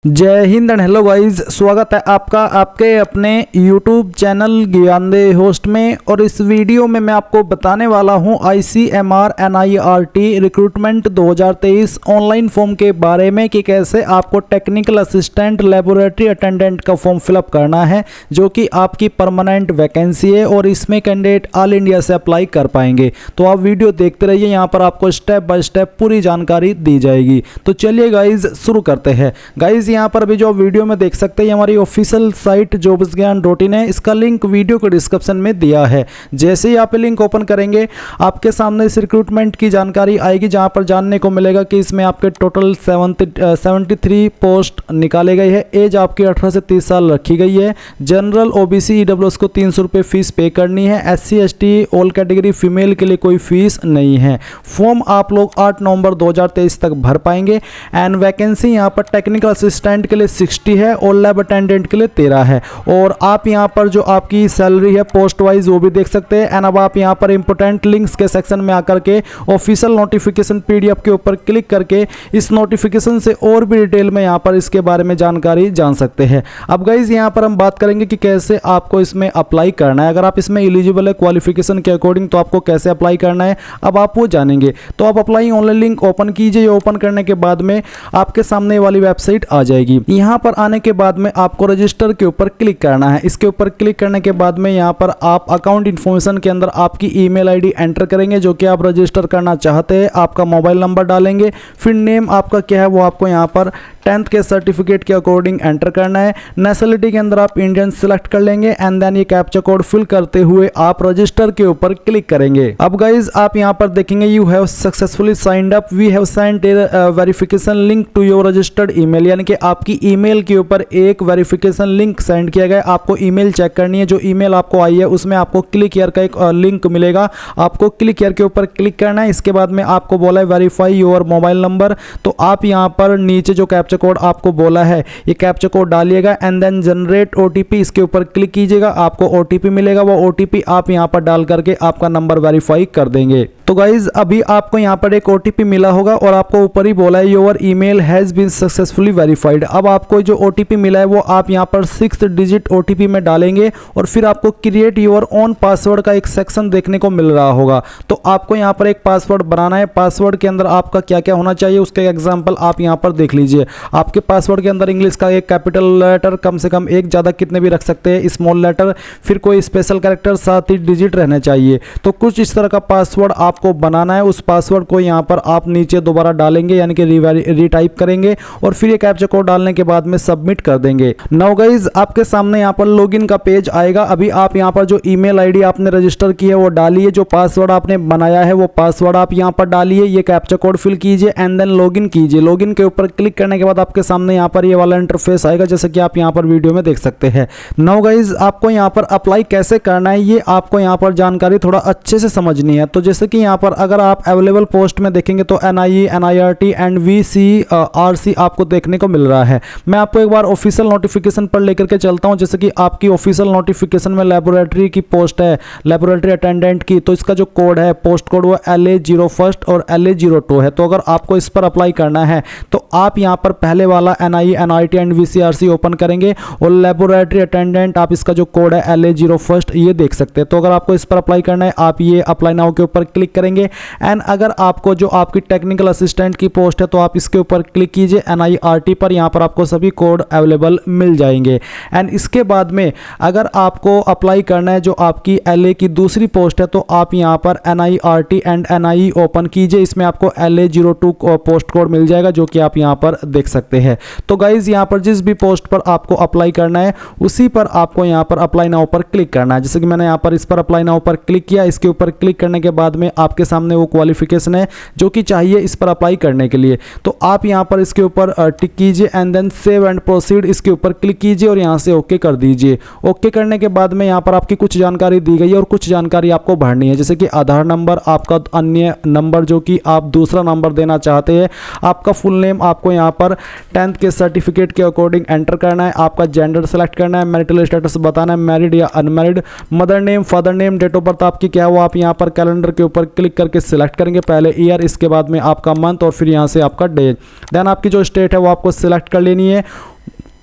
जय Hind and hello guys, स्वागत है आपका आपके अपने YouTube चैनल ज्ञानदे होस्ट में। और इस वीडियो में मैं आपको बताने वाला हूं ICMR NIRT recruitment 2023 online form के बारे में कि कैसे आपको टेक्निकल असिस्टेंट लेबोरेटरी अटेंडेंट का फॉर्म फिलअप करना है, जो कि आपकी परमानेंट वैकेंसी है और इसमें कैंडिडेट ऑल इंडिया से अप्लाई कर पाएंगे। तो आप वीडियो देखते रहिए, यहाँ पर आपको स्टेप बाय स्टेप पूरी जानकारी दी जाएगी। तो चलिए गाइज शुरू करते हैं। गाइज यहाँ पर भी जो वीडियो में देख सकते हैं, हमारी ऑफिशियल साइट jobsgyan.in है। इसका लिंक वीडियो के डिस्क्रिप्शन में दिया है। जैसे ही आप लिंक ओपन करेंगे, आपके सामने इस रिक्रूटमेंट की जानकारी आएगी, जहां पर जानने को मिलेगा कि इसमें आपके टोटल 73 पोस्ट निकाले गए हैं। एज आपकी 18 से 30 साल रखी गई है। जनरल OBC EWS को 300 रुपये फीस पे करनी है। SC ST all category female के लिए कोई फीस नहीं है। फॉर्म आप लोग 8 नवंबर 2023 तक भर पाएंगे। एंड वैकेंसी यहाँ पर टेक्निकल असिस्टेंट के लिए 60 है और लैब अटेंडेंट के लिए 13 है। और आप यहाँ पर जो आपकी सैलरी है पोस्ट वाइज वो भी देख सकते हैं। एंड अब आप यहाँ पर इंपोर्टेंट लिंक्स के सेक्शन में आकर के ऑफिशियल नोटिफिकेशन PDF के ऊपर क्लिक करके इस नोटिफिकेशन से और भी डिटेल में यहाँ पर इसके बारे में जानकारी जान सकते हैं। अब गाइज यहाँ पर हम बात करेंगे कि कैसे आपको इसमें अप्लाई करना है। अगर आप इसमें एलिजिबल है क्वालिफिकेशन के अकॉर्डिंग, तो आपको कैसे अप्लाई करना है अब आप वो जानेंगे। तो आप अप्लाई ऑनलाइन लिंक ओपन कीजिए। ओपन करने के बाद में आपके सामने वाली वेबसाइट आ जाएगी। यहाँ पर आने के बाद में आपको रजिस्टर के ऊपर क्लिक करना है। इसके ऊपर क्लिक करने के बाद में यहाँ पर आप अकाउंट इन्फॉर्मेशन के अंदर आपकी ईमेल आईडी एंटर करेंगे, जो कि आप रजिस्टर करना चाहते हैं। आपका मोबाइल नंबर डालेंगे, फिर नेम आपका क्या है वो आपको यहाँ पर 10th के सर्टिफिकेट के अकॉर्डिंग एंटर करना है। नेशनलिटी के अंदर आप इंडियन सिलेक्ट कर लेंगे। एंड देन ये कैप्चा कोड फिल करते हुए आप रजिस्टर के ऊपर क्लिक करेंगे। अब गाइज आप यहाँ पर देखेंगे, you have successfully signed up, we have sent a verification link to your registered email, यानी कि आपकी ईमेल के ऊपर एक वेरिफिकेशन लिंक सेंड किया गया। आपको ईमेल चेक करनी है। जो ईमेल आपको आई है उसमें आपको क्लिक हियर का एक लिंक मिलेगा। आपको क्लिक हियर के ऊपर क्लिक करना है। इसके बाद में आपको बोला है वेरीफाई योर मोबाइल नंबर। तो आप यहाँ पर नीचे जो कैप्चा कोड आपको बोला है ये कैप्चा कोड डालिएगा। एंड देन जनरेट OTP, इसके ऊपर क्लिक कीजिएगा। आपको OTP मिलेगा। वो OTP आप यहाँ पर डाल करके आपका नंबर वेरीफाई कर देंगे। तो गाइज अभी आपको यहाँ पर एक OTP मिला होगा और आपको ऊपर ही बोला है your email has been successfully verified. अब आपको जो OTP मिला है वो आप यहाँ पर 6 डिजिट OTP में डालेंगे और फिर आपको क्रिएट योर ओन पासवर्ड का एक सेक्शन देखने को मिल रहा होगा। तो आपको यहाँ पर एक पासवर्ड बनाना है। पासवर्ड के अंदर आपका क्या क्या होना चाहिए उसका एग्जाम्पल आप यहाँ पर देख लीजिए। आपके पासवर्ड के अंदर इंग्लिश का एक कैपिटल लेटर कम से कम एक, ज़्यादा कितने भी रख सकते हैं, स्मॉल लेटर, फिर कोई स्पेशल कैरेक्टर 7 ही डिजिट रहने चाहिए। तो कुछ इस तरह का पासवर्ड आपको बनाना है। उस पासवर्ड को यहाँ पर आप नीचे दोबारा डालेंगे, यानी कि रीटाइप करेंगे और फिर ये कैप्चा कोड डालने के बाद में सबमिट कर देंगे। नाउ गाइज आपके सामने यहाँ पर लॉगिन का पेज आएगा। अभी आप यहाँ पर जो ईमेल आईडी आपने रजिस्टर की है वो डालिए। जो पासवर्ड आपने बनाया है वो पासवर्ड आप यहाँ पर डालिए। ये कैप्चा कोड फिल कीजिए एंड देन लॉगिन कीजिए। लॉगिन के ऊपर क्लिक करने के बाद आपके सामने यहाँ पर ये वाला इंटरफेस आएगा, जैसे कि आप यहाँ पर वीडियो में देख सकते हैं। नाउ गाइज आपको यहाँ पर अप्लाई कैसे करना है ये आपको यहाँ पर जानकारी थोड़ा अच्छे से समझनी है। तो जैसे कि यहाँ पर अगर आप अवेलेबल पोस्ट में देखेंगे तो NIE NIRT एंड VCRC आपको देखने को मिल रहा है। मैं आपको एक बार ऑफिशियल नोटिफिकेशन पर लेकर के चलता हूं। जैसे कि आपकी ऑफिशियल नोटिफिकेशन में लेबोरेटरी की पोस्ट है, लेबोरेटरी अटेंडेंट की, तो इसका जो कोड है पोस्ट कोड वो LA01 और LA02 है। तो अगर आपको इस पर अप्लाई करना है तो आप यहाँ पर पहले वाला NIE NIRT and VCRC open करेंगे और लेबोरेटरी अटेंडेंट आप इसका जो कोड है LA01 ये देख सकते हैं। तो अगर आपको इस पर अप्लाई करना है आप ये अप्लाई नाउ के ऊपर क्लिक करेंगे। एंड अगर आपको जो आपकी टेक्निकल असिस्टेंट की पोस्ट है तो आप इसके ऊपर क्लिक कीजिए NIRT पर। यहाँ पर आपको सभी कोड अवेलेबल मिल जाएंगे। एंड इसके बाद में अगर आपको अप्लाई करना है जो आपकी LA की दूसरी पोस्ट है तो आप यहाँ पर NIRT एंड NIE ओपन कीजिए। इसमें आपको LA02 पोस्ट कोड मिल जाएगा, जो कि आप यहाँ पर देख सकते हैं। तो गाइज यहाँ पर जिस भी पोस्ट पर आपको अप्लाई करना है उसी पर आपको यहाँ पर अप्लाई नाउ पर क्लिक करना है। जैसे कि मैंने यहाँ पर इस पर अप्लाई नाउ पर क्लिक किया। इसके ऊपर क्लिक करने के बाद में आपके सामने वो क्वालिफिकेशन है जो कि चाहिए इस पर अप्लाई करने के लिए। तो आप यहाँ पर इसके ऊपर टिक कीजिए and then save and proceed इसके ऊपर क्लिक कीजिए और यहाँ से ओके कर दीजिए। ओके करने के बाद में यहाँ पर आपकी कुछ जानकारी दी गई है और कुछ जानकारी आपको भरनी है, जैसे कि आधार नंबर, आपका अन्य नंबर जो कि आप दूसरा नंबर देना चाहते हैं, आपका फुल नेम आपको यहाँ पर 10th के सर्टिफिकेट के अकॉर्डिंग एंटर करना है, आपका जेंडर सेलेक्ट करना है, मैरिटल स्टेटस बताना है, मैरिड या unmarried, mother name, father name, date of birth आपकी क्या है वो आप यहाँ पर कैलेंडर के ऊपर क्लिक करके सिलेक्ट करेंगे। पहले ईयर, इसके बाद में आपका मंथ और फिर यहाँ से आपका डे। देन आपकी जो स्टेट है वो आपको सिलेक्ट कर लेनी है।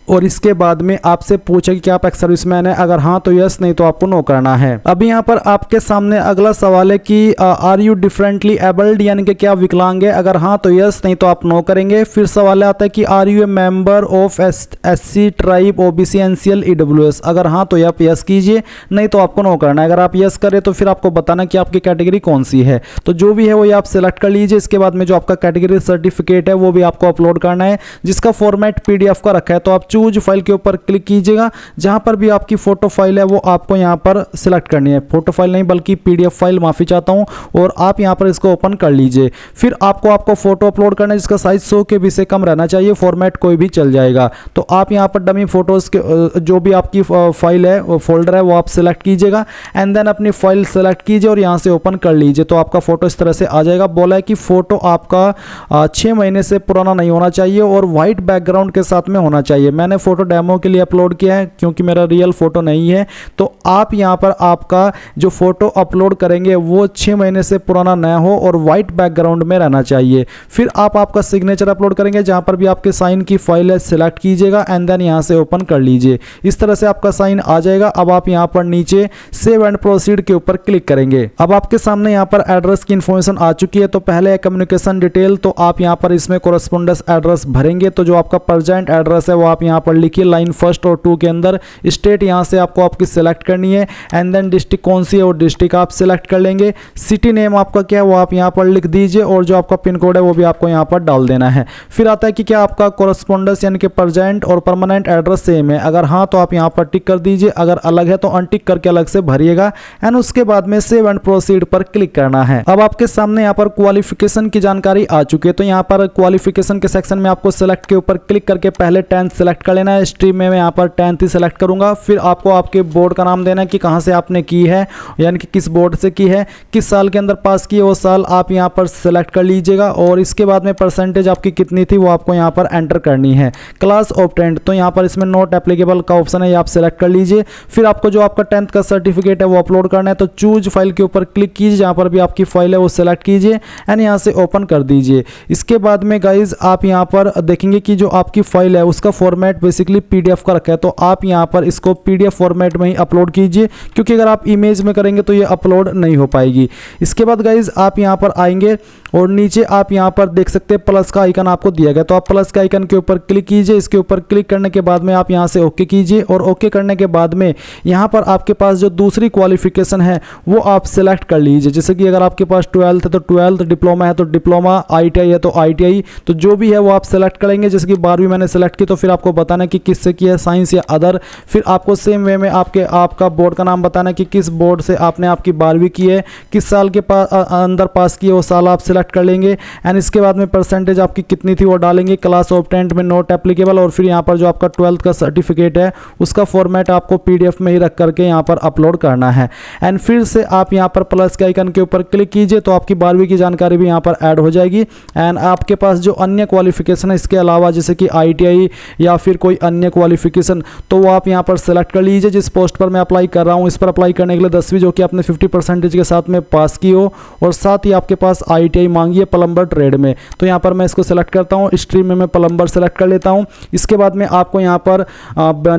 और इसके बाद में आपसे पूछे कि क्या आप एक्स सर्विसमैन है, अगर हाँ तो यस, नहीं तो आपको नो करना है। अभी यहाँ पर आपके सामने अगला सवाल है कि आर यू डिफरेंटली एबल्ड, यानी कि क्या विकलांग है, अगर हाँ तो यस, नहीं तो आप नो करेंगे। फिर सवाल आता है कि are you a member of SC tribe OBC NCL EWS, अगर हाँ तो आप यस कीजिए, नहीं तो आपको नो करना है। अगर आप यस करें तो फिर आपको बताना कि आपकी कैटेगरी कौन सी है, तो जो भी है वो आप सिलेक्ट कर लीजिए। इसके बाद में जो आपका कैटेगरी सर्टिफिकेट है वो भी आपको अपलोड करना है, जिसका फॉर्मेट पीडीएफ का रखा है। तो आप चूज फाइल के ऊपर क्लिक कीजिएगा, जहां पर भी आपकी फोटो फाइल है वो आपको यहां पर सिलेक्ट करनी है। फोटो फाइल नहीं बल्कि पीडीएफ फाइल, माफी चाहता हूं, और आप यहां पर इसको ओपन कर लीजिए। फिर आपको फोटो अपलोड करना है जिसका साइज 100 KB से कम रहना चाहिए, फॉर्मेट कोई भी चल जाएगा। तो आप यहां पर डमी फोटोज के जो भी आपकी फाइल है वो फोल्डर है वो आप सिलेक्ट कीजिएगा, एंड देन अपनी फाइल सेलेक्ट कीजिए और यहां से ओपन कर लीजिए। तो आपका फोटो इस तरह से आ जाएगा। बोला है कि फोटो आपका 6 महीने से पुराना नहीं होना चाहिए और व्हाइट बैकग्राउंड के साथ में होना चाहिए। मैंने फोटो डेमो के लिए अपलोड किया है क्योंकि मेरा रियल फोटो नहीं है। तो आप यहां पर आपका जो फोटो अपलोड करेंगे वो 6 महीने से पुराना न हो और व्हाइट बैकग्राउंड में रहना चाहिए। फिर आप आपका सिग्नेचर अपलोड करेंगे, जहां पर भी आपके साइन की फाइल है सिलेक्ट कीजिएगा, एंड देन यहां से ओपन कर लीजिए। इस तरह से आपका साइन आ जाएगा। अब आप यहां पर नीचे सेव एंड प्रोसीड के ऊपर क्लिक करेंगे। अब आपके सामने यहां पर एड्रेस की इंफॉर्मेशन आ चुकी है। तो पहले है कम्युनिकेशन डिटेल, तो आप यहां पर इसमें कोरेस्पोंडेंस एड्रेस भरेंगे। तो जो आपका प्रेजेंट एड्रेस है वो आप यहां पर लिखिए लाइन फर्स्ट और 2 के अंदर। स्टेट यहां से आपको आपकी सिलेक्ट करनी है, एंड देन डिस्ट्रिक्ट कौन सी है वो डिस्ट्रिक्ट आप सिलेक्ट कर लेंगे। सिटी नेम आपका क्या है वो आप यहां पर लिख दीजिए, और जो आपका पिन कोड है वो भी आपको यहां पर डाल देना है। फिर आता है कि क्या आपका कोरेस्पोंडेंस यानी कि प्रेजेंट और परमानेंट एड्रेस सेम है, अगर हाँ तो आप यहां पर टिक कर दीजिए, अगर अलग है तो अनटिक करके अलग से भरिएगा, एंड उसके बाद में सेव एंड प्रोसीड पर क्लिक करना है। अब आपके सामने यहां पर क्वालिफिकेशन की जानकारी आ चुकी है। तो यहां पर क्वालिफिकेशन के सेक्शन में आपको सिलेक्ट के ऊपर क्लिक करके पहले 10th सिलेक्ट कर लेना है। स्ट्रीम में मैं यहां पर 10th ही सिलेक्ट करूंगा। फिर आपको आपके बोर्ड का नाम देना है कि कहां से आपने की है, यानी कि किस बोर्ड से की है, किस साल के अंदर पास की है वो साल आप यहां पर सिलेक्ट कर लीजिएगा, और इसके बाद में परसेंटेज आपकी कितनी थी वो आपको यहां पर एंटर करनी है। क्लास ऑब्टेंड, तो यहां पर इसमें नॉट एप्लीकेबल का ऑप्शन है, ये आप सिलेक्ट कर लीजिए। फिर आपको जो आपका 10th का सर्टिफिकेट है वो अपलोड करना है। तो चूज फाइल के ऊपर क्लिक कीजिए, जहां पर भी आपकी फाइल है वो सिलेक्ट कीजिए, एंड यहां से ओपन कर दीजिए। इसके बाद में गाइज आप यहां पर देखेंगे कि जो आपकी फाइल है उसका फॉर्मेट बेसिकली पीडीएफ का रखा है। तो आप यहां पर इसको पीडीएफ फॉर्मेट में ही अपलोड कीजिए, क्योंकि अगर आप इमेज में करेंगे तो ये अपलोड नहीं हो पाएगी। इसके बाद गाइज आप यहां पर आएंगे और नीचे आप यहां पर देख सकते हैं प्लस का आइकन आपको दिया गया। तो आप प्लस के आइकन के ऊपर क्लिक कीजिए। इसके ऊपर क्लिक करने के बाद में आप यहां से ओके कीजिए, और ओके करने के बाद में यहां पर आपके पास जो दूसरी क्वालिफिकेशन है वो आप सिलेक्ट कर लीजिए। जैसे कि अगर आपके पास 12th है तो 12th, डिप्लोमा है तो डिप्लोमा, ITI है तो ITI, तो जो भी है वो आप सिलेक्ट करेंगे। जैसे कि 12वीं मैंने सेलेक्ट की, तो फिर आपको बताना है कि किससे की है, साइंस या अदर। फिर आपको सेम वे में आपका बोर्ड का नाम बताना है कि किस बोर्ड से आपने आपकी 12वीं की है, किस साल के अंदर पास की है वो साल आप सिलेक्ट कर लेंगे, एंड इसके बाद में परसेंटेज आपकी कितनी थी वो डालेंगे। क्लास ऑब्टेंड में नॉट एप्लीकेबल, और फिर यहाँ पर जो आपका 12th का सर्टिफिकेट है उसका फॉर्मेट आपको पीडीएफ में ही रख करके यहाँ पर अपलोड करना है। एंड फिर से आप यहाँ पर प्लस के आइकन के ऊपर क्लिक कीजिए, तो आपकी 12वीं की जानकारी भी यहाँ पर ऐड हो जाएगी। एंड आपके पास जो अन्य क्वालिफिकेशन है इसके अलावा जैसे कि ITI या फिर कोई अन्य क्वालिफिकेशन, तो वो आप यहाँ पर सेलेक्ट कर लीजिए। जिस पोस्ट पर मैं अप्लाई कर रहा हूँ इस पर अप्लाई करने के लिए 10वीं जो कि आपने 50% के साथ में पास की हो, और साथ ही आपके पास ITI मांगी है प्लम्बर ट्रेड में। तो यहाँ पर मैं इसको सेलेक्ट करता हूँ, स्ट्रीम में मैं प्लम्बर सेलेक्ट कर लेता हूँ। इसके बाद में आपको यहाँ पर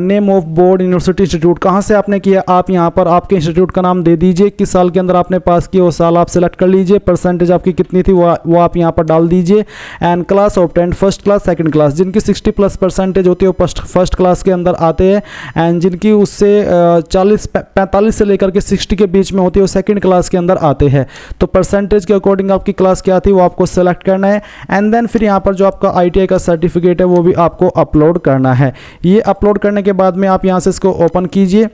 name of board, university, institute कहाँ से आपने किया आप यहाँ पर आपके इंस्टीट्यूट का नाम दे दीजिए। किस साल के अंदर आपने पास किया वो साल आप सेलेक्ट कर लीजिए। परसेंटेज आपकी कितनी थी वो आप यहाँ पर डाल दीजिए। And class obtained, first class, second class, जिनकी 60+ परसेंटेज होती है वो फर्स्ट क्लास के अंदर आते हैं, एंड जिनकी उससे 45 से लेकर के 60 के बीच में होती है वो सेकंड क्लास के अंदर आते हैं। तो परसेंटेज के अकॉर्डिंग आपकी क्लास क्या थी वो आपको सेलेक्ट करना है। एंड देन फिर यहाँ पर जो आपका ITI का सर्टिफिकेट है वो भी आपको अपलोड करना है। ये अपलोड करने के बाद में आप यहाँ से इसको ओपन कीजिए,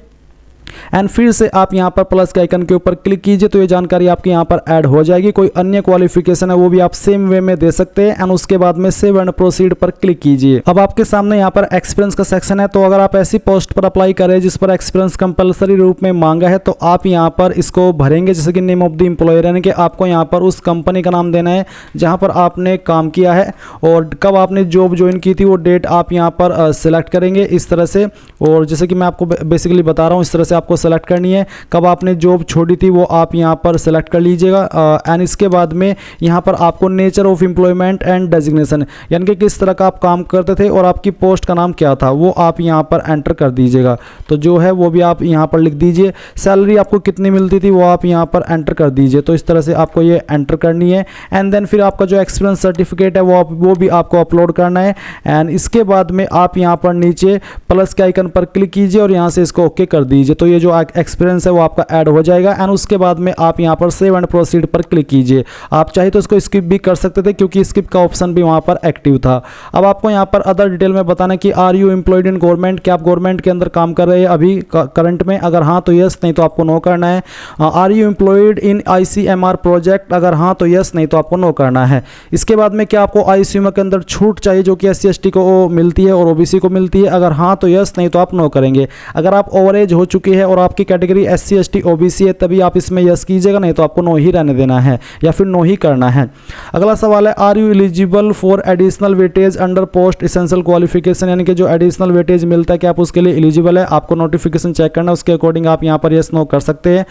एंड फिर से आप यहां पर प्लस के आइकन के ऊपर क्लिक कीजिए, तो ये जानकारी आपके यहां पर ऐड हो जाएगी। कोई अन्य क्वालिफिकेशन है वो भी आप सेम वे में दे सकते हैं, एंड उसके बाद में सेव एंड प्रोसीड पर क्लिक कीजिए। अब आपके सामने यहां पर एक्सपीरियंस का सेक्शन है। तो अगर आप ऐसी पोस्ट पर अप्लाई करें जिस पर एक्सपीरियंस कंपलसरी रूप में मांगा है, तो आप यहां पर इसको भरेंगे। जैसे कि नेम ऑफ द एम्प्लॉयर, यानी कि आपको यहां पर उस कंपनी का नाम देना है जहां पर आपने काम किया है, और कब आपने जॉब ज्वाइन की थी वो डेट आप यहां पर सिलेक्ट करेंगे इस तरह से। और जैसे कि मैं आपको बेसिकली बता रहा हूं, इस तरह से आपको सेलेक्ट करनी है, कब आपने जॉब छोड़ी थी वो आप यहाँ पर सेलेक्ट कर लीजिएगा। एंड इसके बाद में यहाँ पर आपको nature of employment and designation, यानी कि किस तरह का आप काम करते थे और आपकी पोस्ट का नाम क्या था वो आप यहाँ पर एंटर कर दीजिएगा। तो जो है वो भी आप यहाँ पर लिख दीजिए। सैलरी आपको कितनी मिलती थी वो आप यहाँ पर एंटर कर दीजिए। तो इस तरह से आपको ये एंटर करनी है। एंड देन फिर आपका जो एक्सपीरियंस सर्टिफिकेट है वो भी आपको अपलोड करना है। एंड इसके बाद में आप यहाँ पर नीचे प्लस के आइकन पर क्लिक कीजिए और यहाँ से इसको ओके कर दीजिए। तो ये जो एक्सपीरियंस है वो आपका ऐड हो जाएगा। एंड उसके बाद में आप यहाँ पर सेव एंड प्रोसीड पर क्लिक कीजिए। आप चाहे तो इसको स्किप भी कर सकते थे क्योंकि स्किप का ऑप्शन भी वहाँ पर एक्टिव था। अब आपको यहाँ पर अदर डिटेल में बताना कि are you employed in government, क्या आप गवर्नमेंट के अंदर काम कर रहे हैं अभी करंट में, अगर हाँ तो यस, नहीं तो आपको नो करना है। Are you employed in ICMR project, अगर हाँ तो यस, नहीं तो आपको नो करना है। इसके बाद में क्या आपको ICMR के अंदर छूट चाहिए जो कि SC ST को मिलती है और OBC को मिलती है, अगर हाँ तो यस, नहीं तो आप नो करेंगे। अगर आप ओवर एज हो चुकी है और आपकी कैटेगरी SC ST OBC है तभी आप इसमें यस कीजिएगा, नहीं तो आपको नो ही रहने देना है या फिर नो ही करना है। अगला सवाल है are you eligible for additional weightage under post essential qualification, यानी कि जो एडिशनल वेटेज मिलता है क्या आप उसके लिए एलिजिबल है। आपको नोटिफिकेशन चेक करना है, उसके अकॉर्डिंग आप यहाँ पर यस नो कर सकते हैं।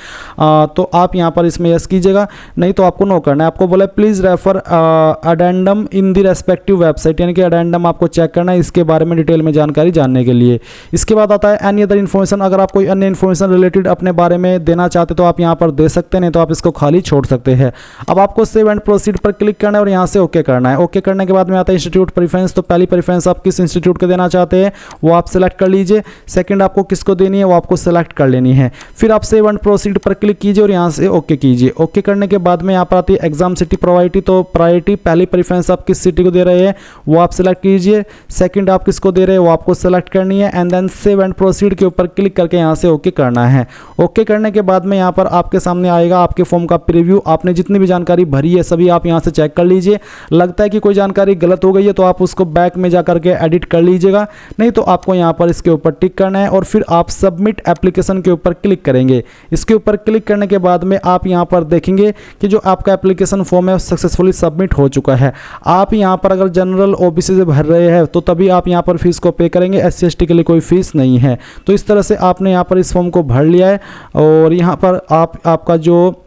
तो आप यहाँ पर इसमें यस कीजिएगा, नहीं तो आपको नो करना है। आपको बोला please refer addendum in the respective website, यानी कि अडेंडम आपको चेक करना है इसके बारे में डिटेल में जानकारी जानने के लिए। इसके बाद आता है एनी अदर इन्फॉर्मेशन, अगर आप कोई अन्य इन्फॉर्मेशन रिलेटेड अपने बारे में देना चाहते तो आप यहाँ पर दे सकते हैं, नहीं तो आप इसको खाली छोड़ सकते हैं। अब आपको सेव एंड प्रोसीड पर क्लिक करना है और यहाँ से ओके करना है। ओके करने के बाद में आता है इंस्टीट्यूट प्रेफरेंस। तो पहली प्रेफरेंस आप किस इंस्टीट्यूट को देना चाहते हैं वो आप सेलेक्ट कर लीजिए। सेकंड आपको किसको देनी है वो आपको सेलेक्ट कर लेनी है। फिर आप सेव एंड प्रोसीड पर क्लिक कीजिए और यहाँ से ओके कीजिए। ओके करने के बाद में यहाँ पर आती है एग्जाम सिटी प्रायोरिटी। तो प्रायोरिटी पहली प्रेफरेंस आप किस सिटी को दे रहे हैं वो आप सेलेक्ट कीजिए। सेकंड आप किसको दे रहे हैं वो आपको सेलेक्ट करनी है। And then save and proceed के ऊपर क्लिक करके यहाँ से ओके करना है। ओके करने के बाद में यहाँ पर आपके सामने आएगा आपके फॉर्म का प्रीव्यू। आपने जितनी भी जानकारी भरी है सभी आप यहाँ से चेक कर लीजिए। लगता है कि कोई जानकारी गलत हो गई है तो आप उसको बैक में जा करके एडिट कर लीजिएगा, नहीं तो आपको यहाँ पर इसके ऊपर टिक करना है और फिर आप सबमिट एप्लीकेशन के ऊपर क्लिक करेंगे। इसके ऊपर क्लिक करने के बाद में आप यहाँ पर देखेंगे कि जो आपका एप्लीकेशन फॉर्म है सक्सेसफुली सबमिट हो चुका है। आप यहाँ पर अगर जनरल OBC से भर रहे हैं तो तभी आप यहाँ पर फीस को पे करेंगे, SC ST के लिए कोई फीस नहीं है। तो इस तरह से आपने यहाँ पर इस फॉर्म को भर लिया है और यहाँ पर आपका जो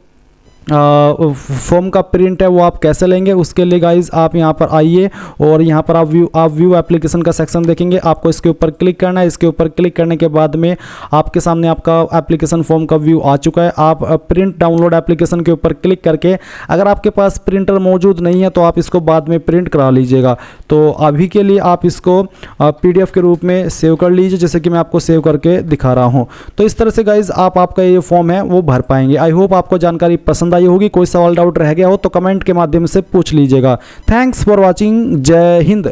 फॉर्म का प्रिंट है वो आप कैसे लेंगे उसके लिए गाइज आप यहाँ पर आइए और यहाँ पर आप व्यू एप्लीकेशन का सेक्शन देखेंगे। आपको इसके ऊपर क्लिक करना है। इसके ऊपर क्लिक करने के बाद में आपके सामने आपका एप्लीकेशन फॉर्म का व्यू आ चुका है। आप प्रिंट डाउनलोड एप्लीकेशन के ऊपर क्लिक करके अगर आपके पास प्रिंटर मौजूद नहीं है तो आप इसको बाद में प्रिंट करा लीजिएगा। तो अभी के लिए आप इसको PDF के रूप में सेव कर लीजिए, जैसे कि मैं आपको सेव करके दिखा रहा हूँ। तो इस तरह से गाइज आपका ये फॉर्म है वो भर पाएंगे। आई होप आपको जानकारी पसंद आई होगी। कोई सवाल डाउट रह गया हो तो कमेंट के माध्यम से पूछ लीजिएगा। Thanks for watching. जय हिंद।